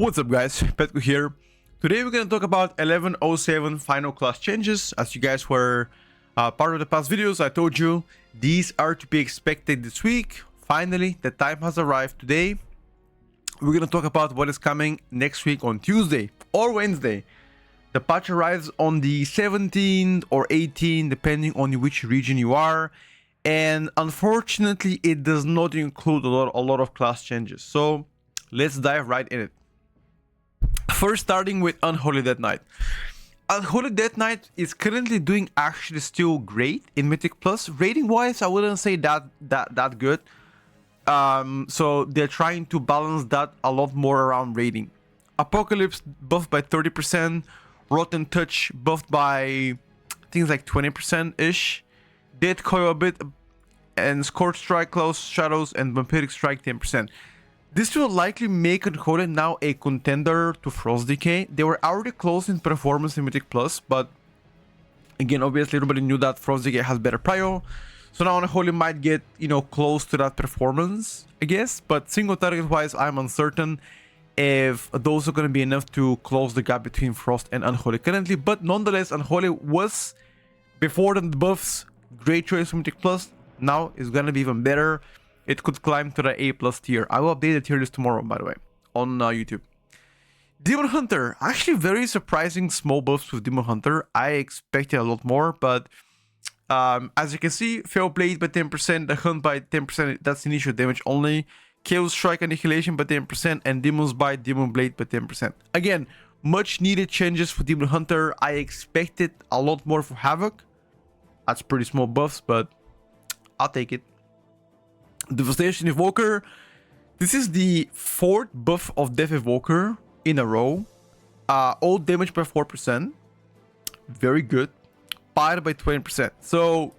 What's up guys, Petko here. Today we're going to talk about 11.07 final class changes. As you guys were part of the past videos, I told you these are to be expected this week. Finally, the time has arrived today. We're going to talk about what is coming next week on Tuesday or Wednesday. The patch arrives on the 17th or 18th, depending on which region you are. And unfortunately, it does not include a lot of class changes. So let's dive right in it. First, starting with Unholy DK. Unholy DK is currently doing actually still great in Mythic Plus. Rating wise, I wouldn't say that good. So they're trying to balance that a lot more around rating. Apocalypse buffed by 30%, Rotten Touch buffed by things like 20% ish, Dead Coil a bit, and Scorch Strike, Close Shadows, and Vampiric Strike 10%. This will likely make Unholy now a contender to Frost DK. They were already close in performance in Mythic Plus, but again, obviously everybody knew that Frost DK has better prio. So now Unholy might get, close to that performance, I guess. But single target wise, I'm uncertain if those are going to be enough to close the gap between Frost and Unholy currently. But nonetheless, Unholy was, before the buffs, great choice for Mythic Plus. Now it's going to be even better. It could climb to the A+ tier. I will update the tier list tomorrow, by the way, on YouTube. Demon Hunter. Actually, very surprising small buffs with Demon Hunter. I expected a lot more, but as you can see, Fail Blade by 10%, the Hunt by 10%, that's initial damage only. Chaos Strike Annihilation by 10%, and Demon's Bite, Demon Blade by 10%. Again, much needed changes for Demon Hunter. I expected a lot more for Havoc. That's pretty small buffs, but I'll take it. Devastation Evoker. This is the 4th buff of Death Evoker in a row. All damage by 4%. Very good. Fire by 20%. So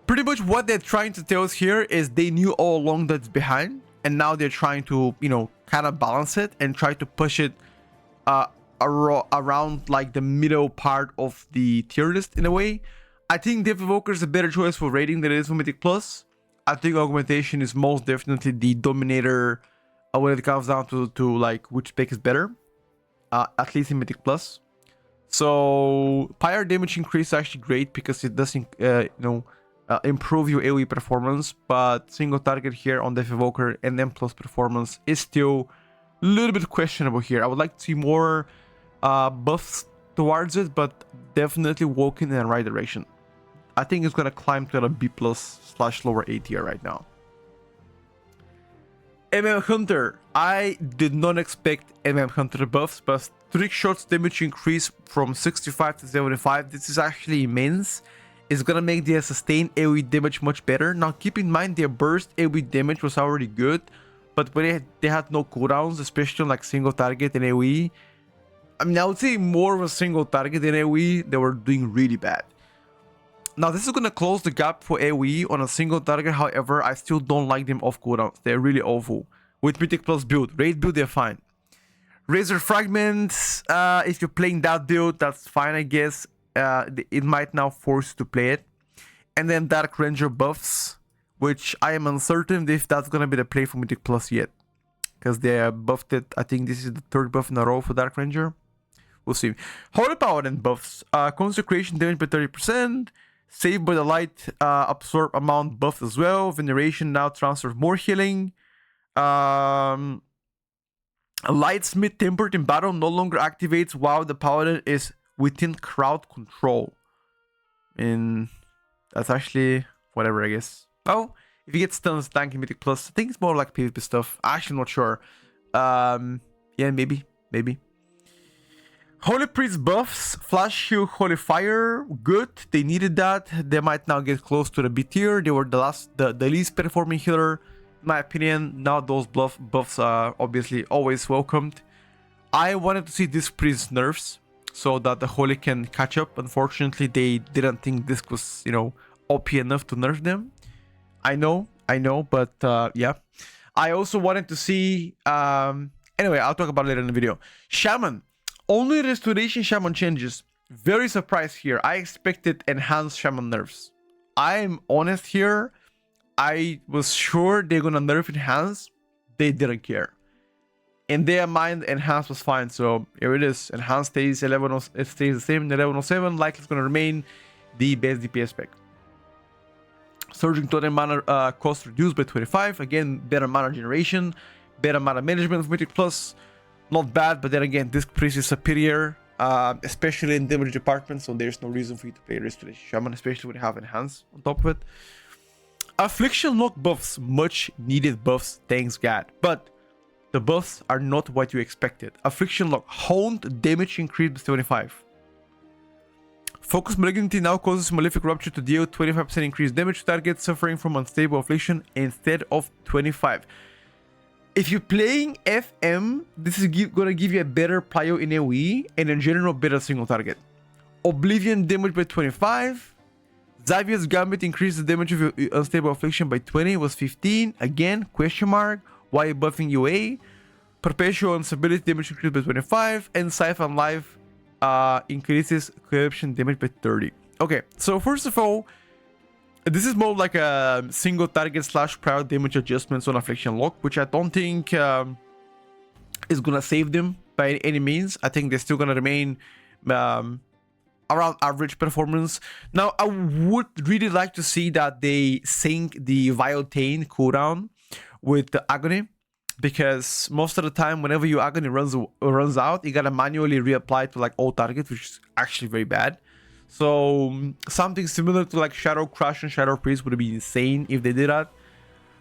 pretty much what they're trying to tell us here is they knew all along that it's behind, and now they're trying to, kind of balance it and try to push it around like the middle part of the tier list in a way. I think Death Evoker is a better choice for rating than it is for Mythic Plus. I think Augmentation is most definitely the dominator when it comes down to like which spec is better, at least in Mythic Plus. So Pyre damage increase is actually great because it doesn't, improve your AoE performance. But single target here on Death Evoker and then plus performance is still a little bit questionable here. I would like to see more buffs towards it, but definitely walking in the right direction. I think it's gonna climb to a B+/lower A tier right now. Hunter. I did not expect Hunter buffs, but trick shots damage increase from 65 to 75. This is actually immense. It's gonna make their sustained AoE damage much better. Now keep in mind their burst AoE damage was already good, but when they had no cooldowns, especially on like single target and AoE, I mean, I would say more of a single target than AoE, they were doing really bad. Now, this is going to close the gap for AoE on a single target. However, I still don't like them off cooldowns. They're really awful. With Mythic Plus build. Raid build, they're fine. Razor Fragments, if you're playing that build, that's fine, I guess. It might now force you to play it. And then Dark Ranger buffs, which I am uncertain if that's going to be the play for Mythic Plus yet. Because they buffed it. I think this is the 3rd buff in a row for Dark Ranger. We'll see. Holy Paladin buffs. Consecration damage by 30%. Saved by the Light, absorb amount buffed as well. Veneration now transfers more healing. Lightsmith tempered in battle no longer activates while the Paladin is within crowd control. And that's actually whatever, I guess. Oh, if you get stuns, tank in Mythic Plus, I think it's more like PvP stuff. Actually, not sure. Yeah, maybe. Holy Priest buffs, Flash Heal, Holy Fire, good. They needed that. They might now get close to the B tier. They were the least performing healer, in my opinion. Now those buffs are obviously always welcomed. I wanted to see this Priest nerfs so that the Holy can catch up. Unfortunately, they didn't think this was, OP enough to nerf them. I know, but yeah. I also wanted to see, anyway, I'll talk about it later in the video. Shaman. Only Restoration Shaman changes. Very surprised here. I expected enhanced Shaman nerfs. I'm honest here. I was sure they're gonna nerf enhance. They didn't care. in their mind, enhanced was fine. So here it is. Enhanced stays 11. It stays the same. 1107 likely it's going to remain the best DPS spec. Surging totem mana cost reduced by 25. Again, better mana generation, better mana management of Mythic Plus. Not bad, but then again, this priest is superior, especially in damage department. So there's no reason for you to play Resto Shaman, especially when you have enhance on top of it. Affliction lock buffs, much needed buffs, thanks God. But the buffs are not what you expected. Affliction lock, honed damage increased by 75. Focus Malignity now causes Malefic Rupture to deal 25% increased damage to target suffering from unstable affliction instead of 25. If you're playing FM, this is gonna give you a better prio in AoE and in general better single target. Oblivion damage by 25. Xavier's Gambit increases the damage of your unstable affliction by 20, was 15. Again, question mark. Why buffing UA? Perpetual instability damage increased by 25. And Siphon Life increases corruption damage by 30. Okay, so first of all, this is more like a single target / prior damage adjustments on Affliction Lock, which I don't think is gonna save them by any means. I think they're still gonna remain around average performance. Now, I would really like to see that they sync the Viotane cooldown with the Agony, because most of the time whenever your Agony runs out, you gotta manually reapply to like all targets, which is actually very bad. So something similar to like Shadow Crush and Shadow Priest would be insane if they did that.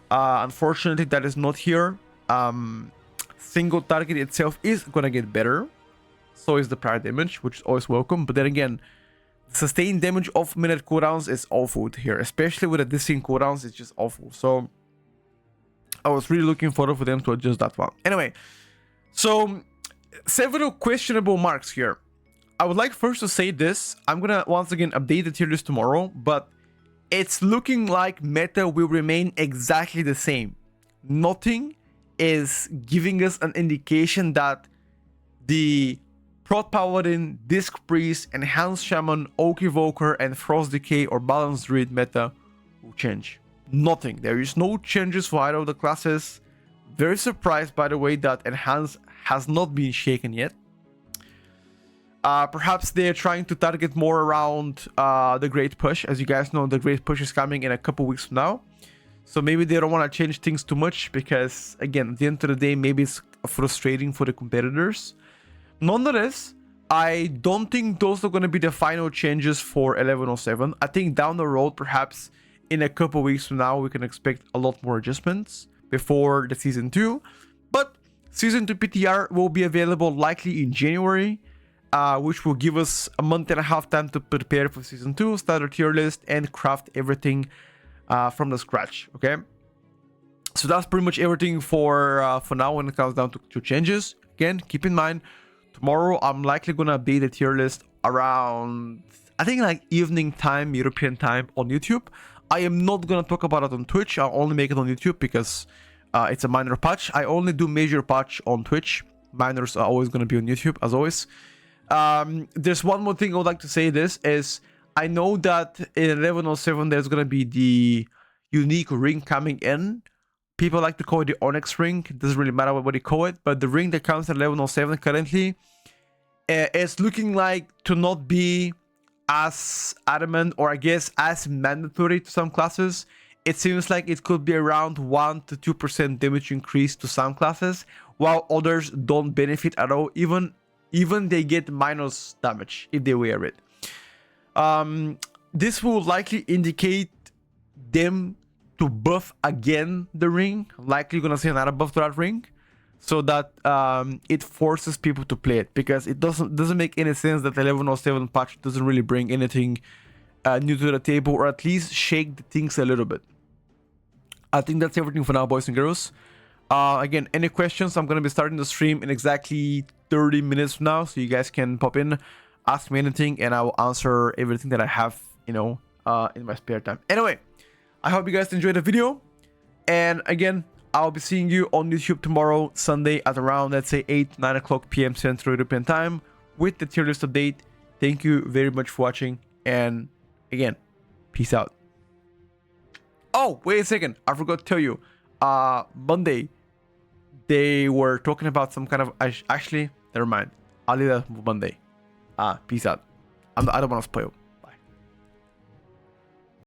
Unfortunately, that is not here. Single target itself is gonna get better, so is the prior damage, which is always welcome. But then again, sustained damage of minute cooldowns is awful here, especially with the distinct cooldowns. It's just awful. So I was really looking forward for them to adjust that one. Anyway, so several questionable marks here. I would like first to say this. I'm gonna once again update the tier list tomorrow, but it's looking like meta will remain exactly the same. Nothing is giving us an indication that the Prot Paladin, Disc Priest, Enhanced Shaman, Oak Evoker, and Frost Decay or Balanced Druid meta will change. Nothing. There is no changes for either of the classes. Very surprised, by the way, that Enhance has not been shaken yet. Perhaps they're trying to target more around the Great Push. As you guys know, the Great Push is coming in a couple weeks from now. So maybe they don't want to change things too much because, again, at the end of the day, maybe it's frustrating for the competitors. Nonetheless, I don't think those are going to be the final changes for 1107. I think down the road, perhaps in a couple weeks from now, we can expect a lot more adjustments before the Season 2. But Season 2 PTR will be available likely in January, which will give us a month and a half time to prepare for Season 2, start our tier list, and craft everything from the scratch, okay? So that's pretty much everything for now when it comes down to changes. Again, keep in mind, tomorrow I'm likely going to update the tier list around, I think like evening time, European time on YouTube. I am not going to talk about it on Twitch. I'll only make it on YouTube because it's a minor patch. I only do major patch on Twitch. Minors are always going to be on YouTube, as always. There's one more thing I would like to say. This is, I know that in 1107 there's going to be the unique ring coming in. People like to call it the Onyx ring. It doesn't really matter what you call it, but the ring that comes at 1107 currently is looking like to not be as adamant, or I guess as mandatory to some classes. It seems like it could be around 1 to 2% damage increase to some classes, while others don't benefit at all. Even they get minus damage if they wear it. This will likely indicate them to buff again the ring. Likely gonna see another buff to that ring, so that it forces people to play it, because it doesn't make any sense that the 1107 patch doesn't really bring anything new to the table, or at least shake the things a little bit. I think that's everything for now, boys and girls. Again, any questions? I'm gonna be starting the stream in exactly 30 minutes from now, so you guys can pop in, ask me anything, and I will answer everything that I have, you know, in my spare time. Anyway, I hope you guys enjoyed the video, and again, I'll be seeing you on YouTube tomorrow, Sunday, at around, let's say, 8-9 o'clock p.m. Central European Time with the tier list update. Thank you very much for watching, and again, peace out. Oh, wait a second, I forgot to tell you, Monday, they were talking about some kind of... Actually, never mind. I'll leave that for Monday. Peace out. I don't want to spoil.